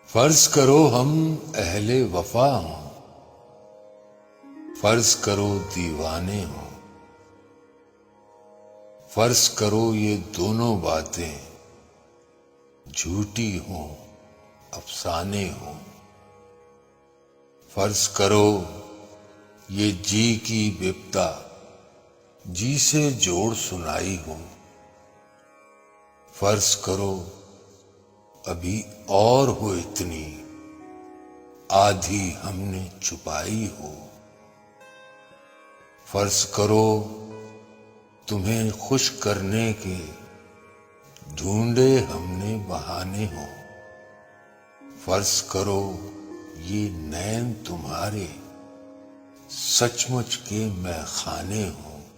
फर्ज करो हम अहले वफा हों, फर्ज करो दीवाने हों, फर्ज करो ये दोनों बातें झूठी हों अफसाने हों। फर्ज करो ये जी की विपदा जी से जोड़ सुनाई हो। फर्ज करो अभी और हो इतनी आधी हमने छुपाई हो। फर्ज करो तुम्हें खुश करने के ढूंढे हमने बहाने हो। फर्ज करो ये नैन तुम्हारे सचमुच के मैखाने हो।